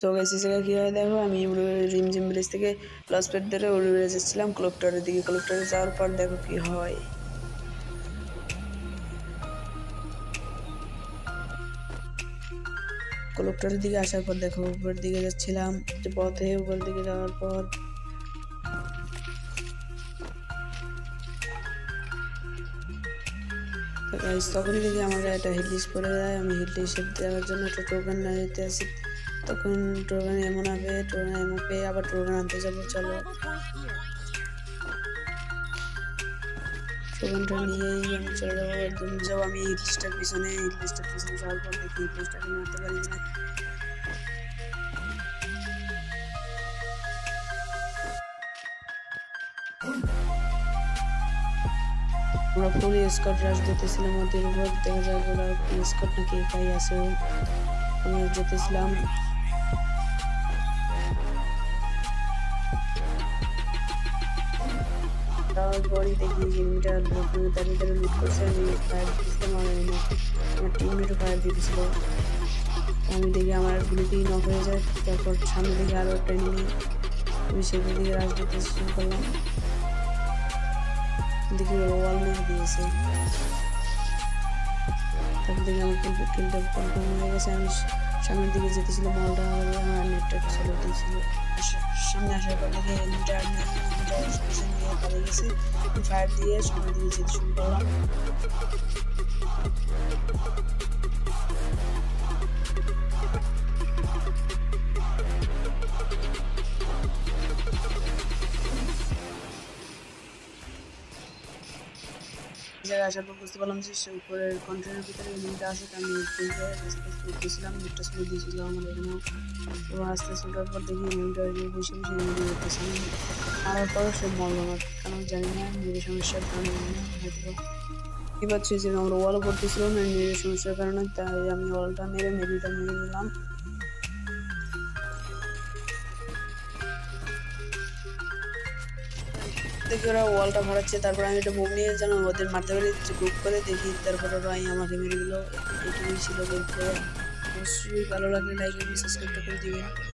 তো গাইস এই জায়গায় কি হয় দেখো, আমি রিমঝিম ব্রিজ থেকে লস পেট ধরে উড়ে যাচ্ছিলাম ক্লকটারের দিকে। ক্লকটারে যাওয়ার পর দেখো কি হয়। ক্লকটারের দিকে আসার পর দেখো উপরের দিকে যাচ্ছিলাম, পথে উপরের দিকে যাওয়ার পর তখনই দেখি আমার গায়ে একটা হিটলিস পড়ে যায়। আমি হিটলিসের দেওয়ার জন্য একটা টোকেন নিতে আসি, তখন টোকেন এমন হবে, টোকেন এমন পেয়ে আবার টোকেন আনতে যাবো। চলো টোকেনটা নিয়েই আমি চলে যাবো, একদম যাবো আমি হিটলিস্টার পিছনে। হিটলিস্টার পিছনে যাওয়ার পর দেখি হিটলিস্টারকে মারতে পারি না। আমরা ফুল স্কট রাশ দিতেছিলাম ওদের উপর, দেখা যায় ওরা ফুল স্কট নাকি একাই আছে। আমরা যেতেছিলাম, তারপরই দেখি এনিমিটা দাঁড়িয়ে লুট করছে। আমি ফায়ার দিতেছিলাম, আমার টিমমেটও ফায়ার দিতেছিল। আমি দেখি আমার গুলিতেই নক হয়ে যায়। তারপর সামনে দেখি আরও একটা এনিমি, আমি সেদিক দিকে রাশ দিতে শুরু করলাম। দেখি ওয়াল মেরে দিয়েছে। তারপর দেখি আমার কিলটা কনফার্ম হয়ে গেছে। আমি সামনের দিকে যেতেছিলাম, মলটা আমার নেটটা চলে দিয়েছিল। সামনে আসার পর দেখি এনিমিটা নিয়ে পালিয়ে গেছে। ফায়ার দিয়ে সামনের দিকে যেতে শুরু করলাম। জায়গায় আসার পর বুঝতে পারলাম যে সে উপরের কন্টেনারের ভিতরে এনিমিটা আছে। আমি দিয়েছিলাম, দুটো স্কুল দিয়েছিল আমার এখানেও। তো আস্তে আস্তে ওঠার পর দেখি এনিমিটা বসে বসে এনিমি করতেছে। আমি মারার পরও সে মরলো না, কারণ জানি না নিজের সমস্যার কারণে হয়তো কি পাচ্ছি যে আমরা ওয়ালও করতেছিল না নিজের সমস্যার কারণে। তাই আমি ওয়ালটা মেরে মেডিটা মেরে দিলাম। দেখি ওরা ওয়ালটা ভাড়াচ্ছে, তারপর আমি একটা মুভ নিয়ে যেন ওদের মারতে পারি গ্রুপ করে দেখি। তারপর ওরা আমাকে মেরে দিল। এটুকুই ছিল গেম প্লে। অবশ্যই ভালো লাগলে লাইক এবং সাবস্ক্রাইবটা করে দিবেন।